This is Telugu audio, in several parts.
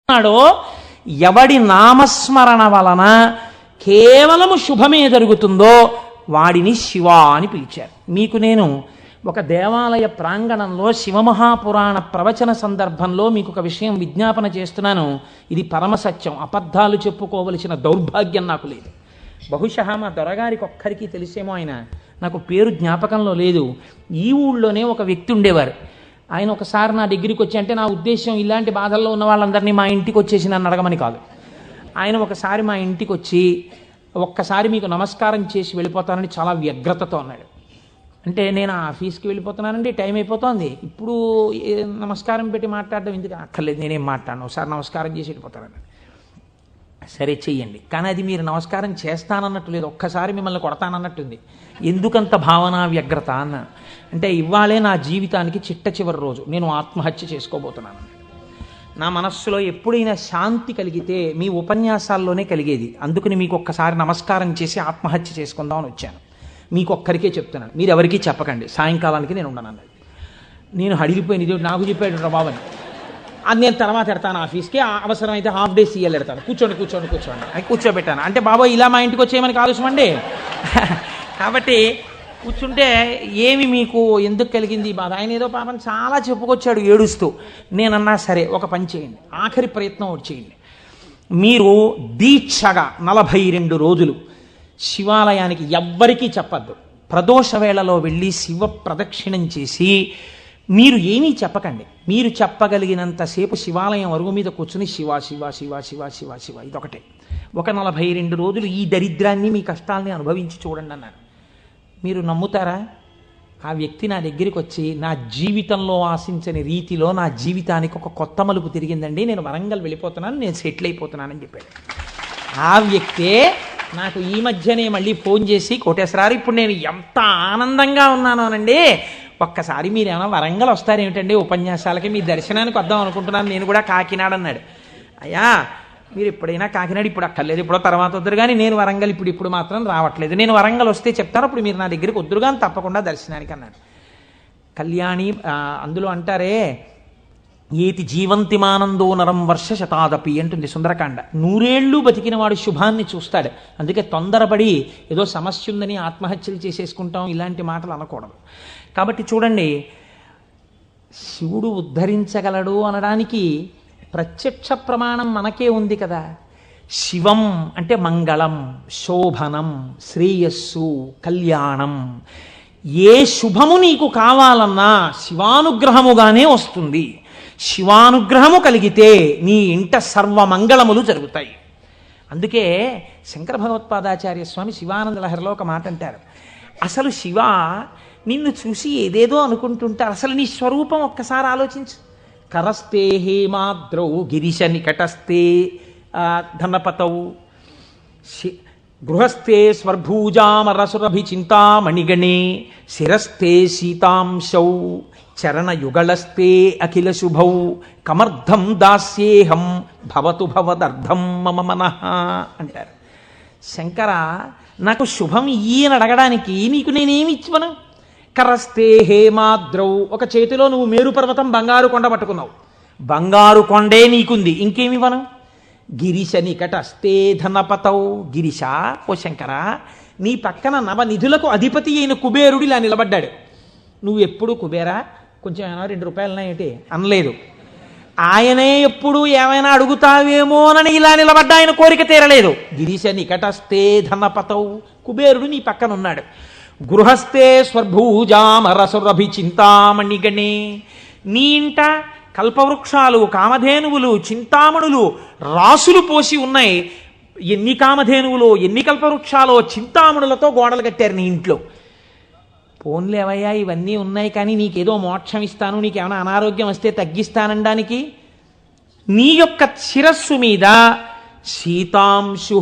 ఉన్నాడో ఎవడి నామస్మరణ వలన కేవలము శుభమే జరుగుతుందో వాడిని శివ అని పిలిచారు. మీకు నేను ఒక దేవాలయ ప్రాంగణంలో శివమహాపురాణ ప్రవచన సందర్భంలో మీకు ఒక విషయం విజ్ఞాపన చేస్తున్నాను. ఇది పరమసత్యం, అబద్ధాలు చెప్పుకోవలసిన దౌర్భాగ్యం నాకు లేదు. బహుశా మా దొరగారికి ఒక్కరికి తెలిసేమో, ఆయన నాకు పేరు జ్ఞాపకంలో లేదు. ఈ ఊళ్ళోనే ఒక వ్యక్తి ఉండేవారు. ఆయన ఒకసారి నా దగ్గరికి వచ్చి, అంటే నా ఉద్దేశం ఇలాంటి బాధల్లో ఉన్న వాళ్ళందరినీ మా ఇంటికి వచ్చేసి నన్ను అడగమని కాదు. ఆయన ఒకసారి మా ఇంటికి వచ్చి, ఒక్కసారి మీకు నమస్కారం చేసి వెళ్ళిపోతానని చాలా వ్యగ్రతతో అన్నాడు. అంటే నేను ఆఫీస్కి వెళ్ళిపోతున్నానండి, టైం అయిపోతుంది, ఇప్పుడు నమస్కారం పెట్టి మాట్లాడడం ఎందుకు? అక్కర్లేదు, నేనేం మాట్లాడను, ఒకసారి నమస్కారం చేసి వెళ్ళిపోతానని. సరే చెయ్యండి, కానీ అది మీరు నమస్కారం చేస్తానన్నట్టు లేదు, ఒక్కసారి మిమ్మల్ని కొడతానన్నట్టుంది. ఎందుకంత భావన వ్యగ్రత అన్న అంటే, ఇవాళే నా జీవితానికి చిట్ట చివరి రోజు, నేను ఆత్మహత్య చేసుకోబోతున్నాను. నా మనస్సులో ఎప్పుడైనా శాంతి కలిగితే మీ ఉపన్యాసాల్లోనే కలిగేది. అందుకని మీకు ఒక్కసారి నమస్కారం చేసి ఆత్మహత్య చేసుకుందామని వచ్చాను. మీకు ఒక్కరికే చెప్తున్నాను, మీరు ఎవరికీ చెప్పకండి, సాయంకాలానికి నేను ఉండను అన్నది. నేను హడిలిపోయిన, ఇది నాకు చెప్పాడు బాబని, అది నేను తర్వాత ఎడతాను ఆఫీస్కి, అవసరమైతే హాఫ్ డే సీఎల్ ఎడతాను, కూర్చోండి అని కూర్చోబెట్టాను. అంటే బాబా ఇలా మా ఇంటికి వచ్చేయమని ఆలోచమండి. కాబట్టి కూర్చుంటే ఏమి మీకు ఎందుకు కలిగింది బాధ? ఆయన ఏదో పాపం చాలా చెప్పుకొచ్చాడు ఏడుస్తూ. నేనన్నా సరే ఒక పని చేయండి, ఆఖరి ప్రయత్నం ఒకటి చేయండి. మీరు దీక్షగా 42 రోజులు శివాలయానికి ఎవ్వరికీ చెప్పద్దు. ప్రదోష వేళలో వెళ్ళి శివ ప్రదక్షిణం చేసి మీరు ఏమీ చెప్పకండి. మీరు చెప్పగలిగినంతసేపు శివాలయం అరుగు మీద కూర్చుని శివ శివ శివ శివ శివ శివ ఇదొకటే. ఒక 42 రోజులు ఈ దరిద్రాన్ని, మీ కష్టాలని అనుభవించి చూడండి అన్నాను. మీరు నమ్ముతారా? ఆ వ్యక్తి నా దగ్గరికి వచ్చి, నా జీవితంలో ఆశించని రీతిలో నా జీవితానికి ఒక కొత్త మలుపు తిరిగిందండి, నేను వరంగల్ వెళ్ళిపోతున్నాను, నేను సెటిల్ అయిపోతున్నానని చెప్పాడు. ఆ వ్యక్తే నాకు ఈ మధ్యనే మళ్ళీ ఫోన్ చేసి, కోటేశ్వరారు ఇప్పుడు నేను ఎంత ఆనందంగా ఉన్నాను అనండి, ఒక్కసారి మీరు ఏమైనా వరంగల్ వస్తారేమిటండి ఉపన్యాసాలకి, మీ దర్శనానికి వద్దాం అనుకుంటున్నాను, నేను కూడా కాకినాడ అన్నాడు. అయ్యా మీరు ఎప్పుడైనా కాకినాడ, ఇప్పుడు అక్కర్లేదు, ఇప్పుడు తర్వాత వద్దురు, కానీ నేను వరంగల్ ఇప్పుడు మాత్రం రావట్లేదు, నేను వరంగల్ వస్తే చెప్తాను, అప్పుడు మీరు నా దగ్గరికి వద్దురు కానీ తప్పకుండా దర్శనానికి అన్నాడు. కళ్యాణి అందులో అంటారే, ఏతి జీవంతిమానందో నరం వర్ష శతాదపి అంటుంది సుందరకాండ. 100 ఏళ్ళు బతికిన వాడు శుభాన్ని చూస్తాడు. అందుకే తొందరపడి ఏదో సమస్య ఉందని ఆత్మహత్యలు చేసేసుకుంటాం, ఇలాంటి మాటలు అనకూడదు. కాబట్టి చూడండి, శివుడు ఉద్ధరించగలడు అనడానికి ప్రత్యక్ష ప్రమాణం మనకే ఉంది కదా. శివం అంటే మంగళం, శోభనం, శ్రేయస్సు, కళ్యాణం. ఏ శుభము నీకు కావాలన్నా శివానుగ్రహముగానే వస్తుంది. శివానుగ్రహము కలిగితే నీ ఇంట సర్వమంగళములు జరుగుతాయి. అందుకే శంకర భగవత్పాదాచార్య స్వామి శివానంద లహరిలో ఒక మాట అంటారు, అసలు శివ నిన్ను చూసి ఏదేదో అనుకుంటుంటే అసలు నీ స్వరూపం ఒక్కసారి ఆలోచించు. కరస్తే హేమాద్రౌ గిరిశ నికటస్తే ధనపతౌ గృహస్థే స్వర్భూజామరసురభి చింతామణిగణే శిరస్థే సీతాంశౌ చరణయుగళస్తే అఖిల శుభౌ కమర్థం దాస్యేహం భవతు భవదర్థం మమ మనః అంటారు. శంకర, నాకు శుభం ఇయ్యని అడగడానికి నీకు నేనేమి ఇచ్చివను? కరస్తే హేమాద్రౌ, ఒక చేతిలో నువ్వు మేరు పర్వతం బంగారు కొండ పట్టుకున్నావు, బంగారు కొండే నీకుంది, ఇంకేమివ్వను? గిరిశ నికటస్తే ధనపతౌ, గిరిశ ఓ శంకర, నీ పక్కన నవనిధులకు అధిపతి అయిన కుబేరుడు ఇలా నిలబడ్డాడు. నువ్వు ఎప్పుడు కుబేరా కొంచెం ఏమైనా 2 రూపాయలు ఏంటి అనలేదు. ఆయనే ఎప్పుడు ఏమైనా అడుగుతావేమోనని ఇలా నిలబడ్డా, ఆయన కోరిక తీరలేదు. గిరిశ నికటస్తే ధనపతౌ, కుబేరుడు నీ పక్కన ఉన్నాడు. గృహస్థే స్వర్భూజామరసురభి చింతామణిగణే, నీ ఇంట కల్పవృక్షాలు, కామధేనువులు, చింతామణులు రాసులు పోసి ఉన్నాయి. ఎన్ని కామధేనువులో, ఎన్ని కల్పవృక్షాలో, చింతామణులతో గోడలు కట్టారు నీ ఇంట్లో. పోన్లేవయ్యా ఇవన్నీ ఉన్నాయి, కానీ నీకేదో మోక్షం ఇస్తాను, నీకేమైనా అనారోగ్యం వస్తే తగ్గిస్తానడానికి నీ యొక్క శిరస్సు మీద సీతాంశు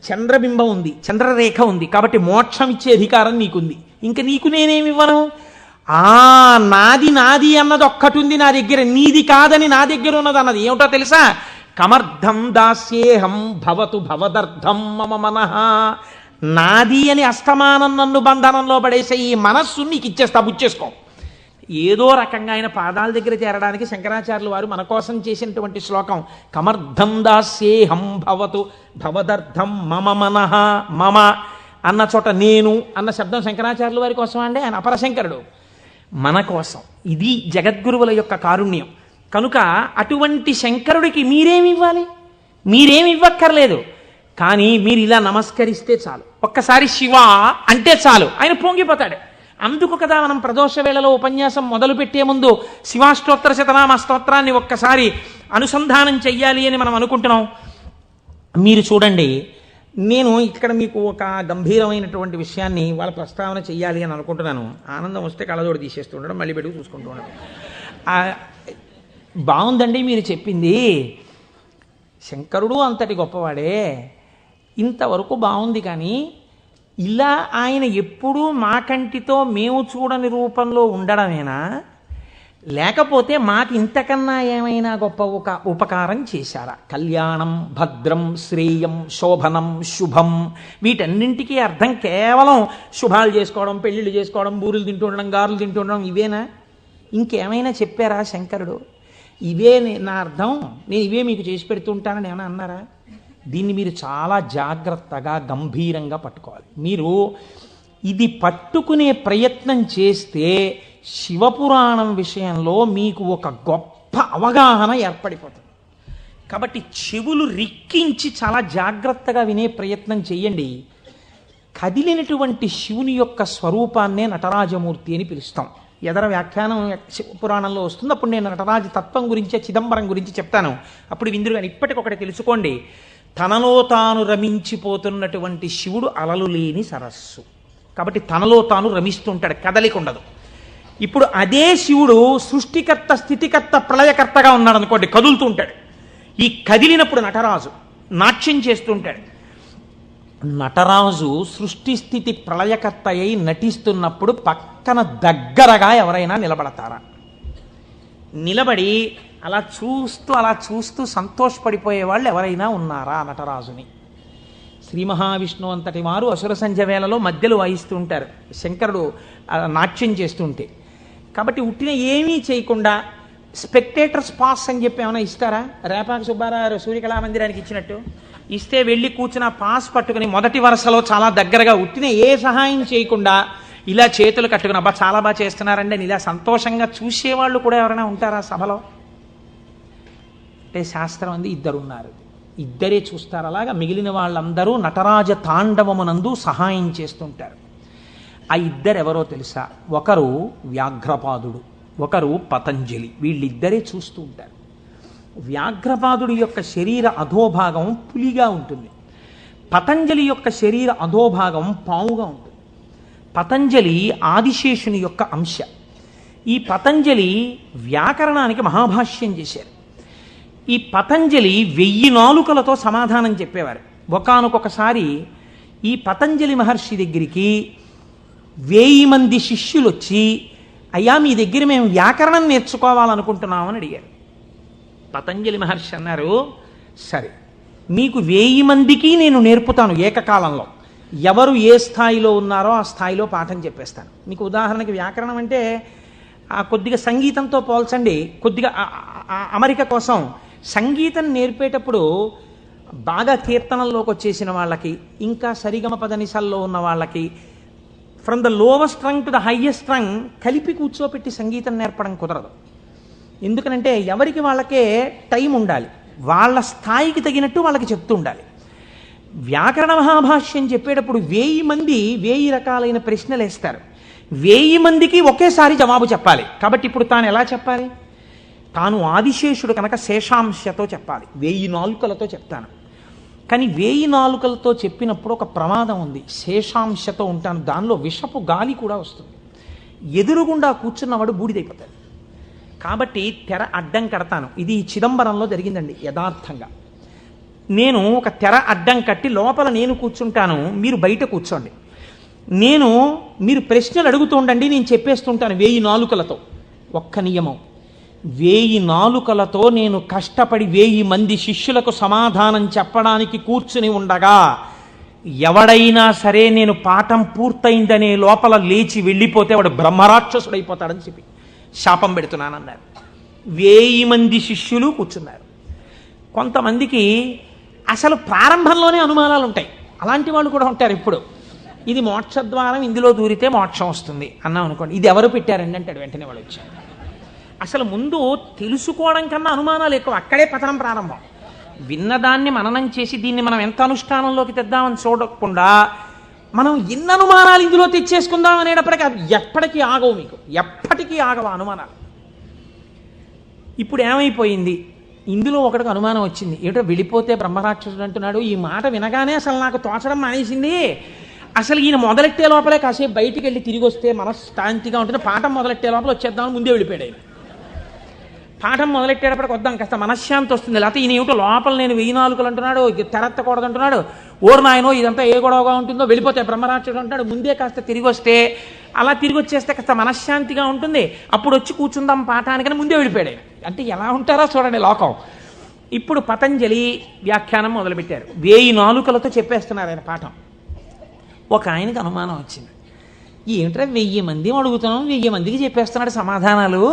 చంద్రబింబం ఉంది, చంద్రరేఖ ఉంది, కాబట్టి మోక్షం ఇచ్చే అధికారం నీకుంది. ఇంకా నీకు నేనేమివ్వను? నాది నాది అన్నది ఒక్కటి ఉంది నా దగ్గర, నీది కాదని నా దగ్గర ఉన్నది అన్నది ఏమిటో తెలుసా? కమర్థం దాస్యేహం భవతు భవదర్థం మమ మనః. నాది అని అస్తమానం నన్ను బంధనంలో పడేసే ఈ మనస్సు నీకు ఇచ్చేస్తా, బుచ్చేసుకో. ఏదో రకంగా ఆయన పాదాల దగ్గర చేరడానికి శంకరాచార్యులు వారు మన కోసం చేసినటువంటి శ్లోకం కమర్థం దాస్యేహం భవతు భవదర్థం మమ మనః మమ అన్న చోట నేను అన్న శబ్దం శంకరాచార్యుల వారి కోసం అండి, ఆయన అపరశంకరుడు మన కోసం. ఇది జగద్గురువుల యొక్క కారుణ్యం. కనుక అటువంటి శంకరుడికి మీరేమి ఇవ్వాలి? మీరేమి ఇవ్వక్కర్లేదు. కానీ మీరు ఇలా నమస్కరిస్తే చాలు, ఒక్కసారి శివ అంటే చాలు, ఆయన పొంగిపోతాడు. అందుకు కదా మనం ప్రదోష వేళలో ఉపన్యాసం మొదలుపెట్టే ముందు శివాష్టోత్తర శతనామ స్తోత్రాన్ని ఒక్కసారి అనుసంధానం చెయ్యాలి అని మనం అనుకుంటున్నాం. మీరు చూడండి, నేను ఇక్కడ మీకు ఒక గంభీరమైనటువంటి విషయాన్ని వాళ్ళ ప్రస్తావన చెయ్యాలి అని అనుకుంటున్నాను. ఆనందం వస్తే కళ్ళజోడు తీసేస్తుండడం, మళ్ళీ పెట్టుకు చూసుకుంటూ ఉండడం. బాగుందండి మీరు చెప్పింది, శంకరుడు అంతటి గొప్పవాడే, ఇంతవరకు బాగుంది. కానీ ఇలా ఆయన ఎప్పుడూ మా కంటితో మేము చూడని రూపంలో ఉండడమేనా, లేకపోతే మాకు ఇంతకన్నా ఏమైనా గొప్ప ఉపకారం చేశారా? కళ్యాణం, భద్రం, శ్రేయం, శోభనం, శుభం, వీటన్నింటికీ అర్థం కేవలం శుభాలు చేసుకోవడం, పెళ్ళిళ్ళు చేసుకోవడం, బూరులు తింటూ ఉండడం, గారులు తింటూ ఉండడం, ఇవేనా? ఇంకేమైనా చెప్పారా శంకరుడు? ఇవే నా అర్థం, నేను ఇవే మీకు చేసి పెడుతుంటానని ఏమైనా అన్నారా? దీన్ని మీరు చాలా జాగ్రత్తగా గంభీరంగా పట్టుకోవాలి. మీరు ఇది పట్టుకునే ప్రయత్నం చేస్తే శివపురాణం విషయంలో మీకు ఒక గొప్ప అవగాహన ఏర్పడిపోతుంది. కాబట్టి చెవులు రిక్కించి చాలా జాగ్రత్తగా వినే ప్రయత్నం చేయండి. కదిలినటువంటి శివుని యొక్క స్వరూపాన్నే నటరాజమూర్తి అని పిలుస్తాం. ఎదర వ్యాఖ్యానం శివపురాణంలో వస్తుంది, అప్పుడు నేను నటరాజ తత్వం గురించి, చిదంబరం గురించి చెప్తాను. అప్పుడు విందురు. కానీ ఇప్పటికొకటి తెలుసుకోండి, తనలో తాను రమించిపోతున్నటువంటి శివుడు అలలు లేని సరస్సు. కాబట్టి తనలో తాను రమిస్తుంటాడు, కదలిక ఉండదు. ఇప్పుడు అదే శివుడు సృష్టికర్త, స్థితికర్త, ప్రళయకర్తగా ఉన్నాడు అనుకోండి, కదులుతూ ఉంటాడు. ఈ కదిలినప్పుడు నటరాజు నాట్యం చేస్తుంటాడు. నటరాజు సృష్టి స్థితి ప్రళయకర్త అయి నటిస్తున్నప్పుడు పక్కన దగ్గరగా ఎవరైనా నిలబడతారా? నిలబడి అలా చూస్తూ సంతోషపడిపోయే వాళ్ళు ఎవరైనా ఉన్నారా నటరాజుని? శ్రీ మహావిష్ణువు అంతటి వారు అసుర సంధ్య వేళలో మధ్యలో వాయిస్తూ ఉంటారు, శంకరుడు నాట్యం చేస్తుంటే. కాబట్టి ఉట్టిన ఏమీ చేయకుండా స్పెక్టేటర్స్ పాస్ అని చెప్పి ఏమైనా ఇస్తారా? రేపాక సుబ్బారావు సూర్యకళా మందిరానికి ఇచ్చినట్టు ఇస్తే వెళ్ళి కూర్చున్న పాస్ పట్టుకుని మొదటి వరుసలో చాలా దగ్గరగా ఉట్టిన ఏ సహాయం చేయకుండా ఇలా చేతులు కట్టుకుని అబ్బా చాలా బాగా చేస్తున్నారండి అని ఇలా సంతోషంగా చూసేవాళ్ళు కూడా ఎవరైనా ఉంటారా సభలో? అంటే శాస్త్రం అంది ఇద్దరున్నారు, ఇద్దరే చూస్తారు. అలాగా మిగిలిన వాళ్ళందరూ నటరాజ తాండవమునందు సహాయం చేస్తుంటారు. ఆ ఇద్దరు ఎవరో తెలుసా? ఒకరు వ్యాఘ్రపాదుడు, ఒకరు పతంజలి. వీళ్ళిద్దరే చూస్తూ ఉంటారు. వ్యాఘ్రపాదుడి యొక్క శరీర అధోభాగం పులిగా ఉంటుంది, పతంజలి యొక్క శరీర అధోభాగం పావుగా ఉంటుంది. పతంజలి ఆదిశేషుని యొక్క అంశ. ఈ పతంజలి వ్యాకరణానికి మహాభాష్యం చేశారు. ఈ పతంజలి 1000 నాలుకలతో సమాధానం చెప్పేవారు. ఒకానొకసారి ఈ పతంజలి మహర్షి దగ్గరికి 1000 మంది శిష్యులు వచ్చి, అయ్యా మీ దగ్గర మేము వ్యాకరణం నేర్చుకోవాలనుకుంటున్నామని అడిగారు. పతంజలి మహర్షి అన్నారు, సరే మీకు 1000 మందికి నేను నేర్పుతాను ఏకకాలంలో. ఎవరు ఏ స్థాయిలో ఉన్నారో ఆ స్థాయిలో పాఠం చెప్పేస్తాను. మీకు ఉదాహరణకి వ్యాకరణం అంటే కొద్దిగా సంగీతంతో పోల్చండి. కొద్దిగా అమరిక కోసం సంగీతం నేర్పేటప్పుడు బాగా కీర్తనల్లోకి వచ్చేసిన వాళ్ళకి, ఇంకా సరిగమ పదనిసల్లో ఉన్న వాళ్ళకి, from the lower string to the highest string కలిపి కూర్చోపెట్టి సంగీతం నేర్పడం కుదరదు. ఎందుకనంటే ఎవరికి వాళ్ళకే టైం ఉండాలి, వాళ్ళ స్థాయికి తగినట్టు వాళ్ళకి చెప్తూ ఉండాలి. వ్యాకరణ మహాభాష్యం చెప్పేటప్పుడు 1000 మంది 1000 రకాలైన ప్రశ్నలు వేస్తారు. 1000 మందికి ఒకేసారి జవాబు చెప్పాలి. కాబట్టి ఇప్పుడు తాను ఎలా చెప్పాలి? తాను ఆదిశేషుడు కనుక శేషాంశతో చెప్పాలి, 1000 నాలుకలతో చెప్తాను. కానీ 1000 నాలుకలతో చెప్పినప్పుడు ఒక ప్రమాదం ఉంది. శేషాంశతో ఉంటాను, దానిలో విషపు గాలి కూడా వస్తుంది, ఎదురుగుండా కూర్చున్నవాడు బూడిదైపోతాడు. కాబట్టి తెర అడ్డం కడతాను. ఇది చిదంబరంలో జరిగిందండి యథార్థంగా. నేను ఒక తెర అడ్డం కట్టి లోపల నేను కూర్చుంటాను, మీరు బయట కూర్చోండి. మీరు ప్రశ్నలు అడుగుతూ ఉండండి, నేను చెప్పేస్తుంటాను 1000 నాలుకలతో. ఒక్క నియమం, 1000 నాలుకలతో నేను కష్టపడి 1000 మంది శిష్యులకు సమాధానం చెప్పడానికి కూర్చుని ఉండగా ఎవడైనా సరే నేను పాఠం పూర్తయిందనే లోపల లేచి వెళ్ళిపోతే వాడు బ్రహ్మరాక్షసుడైపోతాడని చెప్పి శాపం పెడుతున్నానన్నారు. 1000 మంది శిష్యులు కూర్చున్నారు. కొంతమందికి అసలు ప్రారంభంలోనే అనుమానాలు ఉంటాయి. అలాంటి వాళ్ళు కూడా ఉంటారు. ఇప్పుడు ఇది మోక్షద్వారం, ఇందులో దూరితే మోక్షం వస్తుంది అన్నాం అనుకోండి, ఇది ఎవరు పెట్టారండి అంటాడు. వెంటనే వాళ్ళు వచ్చారు. అసలు ముందు తెలుసుకోవడం కన్నా అనుమానాలు ఎక్కువ. అక్కడే పతనం ప్రారంభం. విన్నదాన్ని మననం చేసి దీన్ని మనం ఎంత అనుష్ఠానంలోకి తెద్దామని చూడకుండా మనం ఎన్ని అనుమానాలు ఇందులో తెచ్చేసుకుందాం అనేటప్పటికీ అవి ఎప్పటికీ ఆగవు. మీకు ఎప్పటికీ ఆగవు అనుమానాలు. ఇప్పుడు ఏమైపోయింది, ఇందులో ఒకటికి అనుమానం వచ్చింది. ఏమిటో వెళ్ళిపోతే బ్రహ్మరాక్షసుడు అంటున్నాడు. ఈ మాట వినగానే అసలు నాకు తోచడం మానేసింది. అసలు ఈయన మొదలెట్టే లోపలే కాసేపు బయటికి వెళ్ళి తిరిగి వస్తే మనశ్శాంతిగా ఉంటుంది. పాఠం మొదలెట్టే లోపల వచ్చేద్దామని ముందే వెళ్ళిపోయాడు ఆయన. పాఠం మొదలెట్టేటప్పటికి వద్దాం కాస్త మనశ్శాంతి వస్తుంది. లేకపోతే ఈయన ఏమిటో లోపల నేను 1000 నాలుకలు అంటున్నాడు, తెరత్తకూడదు అంటున్నాడు. ఓరు నాయనో ఇదంతా ఏ గొడవగా ఉంటుందో, వెళ్ళిపోతే బ్రహ్మరాక్షసుడు అంటాడు. ముందే కాస్త తిరిగి వస్తే, అలా తిరిగి వచ్చేస్తే కాస్త మనశ్శాంతిగా ఉంటుంది. అప్పుడు వచ్చి కూర్చుందాం పాఠానికని ముందే వెళ్ళిపోయాడు. అంటే ఎలా ఉంటారో చూడండి లోకం. ఇప్పుడు పతంజలి వ్యాఖ్యానం మొదలుపెట్టారు. 1000 నాలుకలతో చెప్పేస్తున్నారు ఆయన పాఠం. ఒక ఆయనకి అనుమానం వచ్చింది. ఏమిట్రా 1000 మంది అడుగుతున్నాం, 1000 మందికి చెప్పేస్తున్నాడు సమాధానాలు,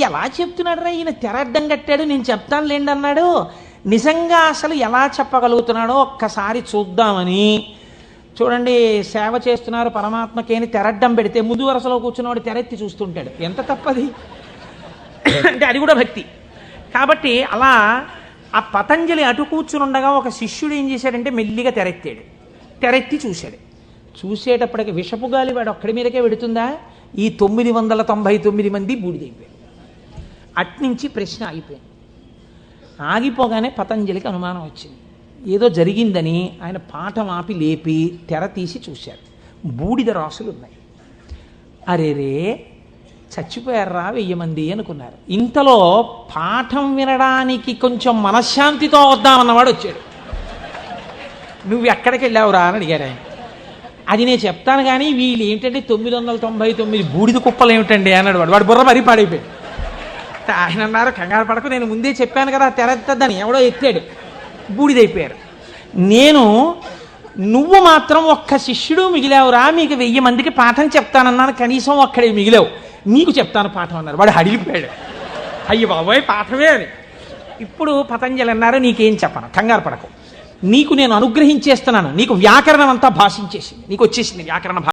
ఎలా చెప్తున్నాడు రా ఈయన? తెరడ్డం కట్టాడు, నేను చెప్తాను లేండి అన్నాడు. నిజంగా అసలు ఎలా చెప్పగలుగుతున్నాడో ఒక్కసారి చూద్దామని. చూడండి, సేవ చేస్తున్నారు పరమాత్మకేని తెరడ్డం పెడితే ముందు వరుసలో కూర్చున్నవాడు తెరెత్తి చూస్తుంటాడు. ఎంత తప్పది అంటే అది కూడా భక్తి. కాబట్టి అలా ఆ పతంజలి అటు కూర్చునుండగా ఒక శిష్యుడు ఏం చేశాడంటే మెల్లిగా తెరెత్తాడు. తెరెత్తి చూశాడు. చూసేటప్పటికి విషపు గాలి వాడు ఒక్కడి మీదకే వెడుతుందా? ఈ 999 మంది బూడిదైపోయారు. అట్నుంచి ప్రశ్న ఆగిపోయింది. ఆగిపోగానే పతంజలికి అనుమానం వచ్చింది. ఏదో జరిగిందని ఆయన పాఠం ఆపి లేపి తెర తీసి చూశారు. బూడిద రాసులు ఉన్నాయి. అరేరే చచ్చిపోయారా 1000 మంది అనుకున్నారు. ఇంతలో పాఠం వినడానికి కొంచెం మనశ్శాంతితో వద్దామన్నవాడు వచ్చాడు. నువ్వు ఎక్కడికి వెళ్ళావురా అని అడిగాడు ఆయన. అది నేను చెప్తాను కానీ వీళ్ళు ఏంటంటే 999 బూడిద కుప్పలు ఏమిటండి అన్నాడు. వాడు బుర్ర మరీ పాడైపోయాడు. ఆయన అన్నారు, కంగారు పడకు, నేను ముందే చెప్పాను కదా తెరెత్తద్దని. ఎవడో ఎత్తాడు, బూడిదైపోయారు. నువ్వు మాత్రం ఒక్క శిష్యుడు మిగిలావురా, మీకు 1000 మందికి పాఠం చెప్తానన్నాను, కనీసం ఒక్కడే మిగిలావు, నీకు చెప్తాను పాఠం అన్నారు. వాడు హడిలిపోయాడు. అయ్యి బాబోయ్ పాఠమే అని. ఇప్పుడు పతంజలి అన్నారు, నీకేం చెప్పను, కంగారు పడకు, నీకు నేను అనుగ్రహించేస్తున్నాను. నీకు వ్యాకరణం అంతా భాషించేసింది, నీకు వచ్చేసింది వ్యాకరణ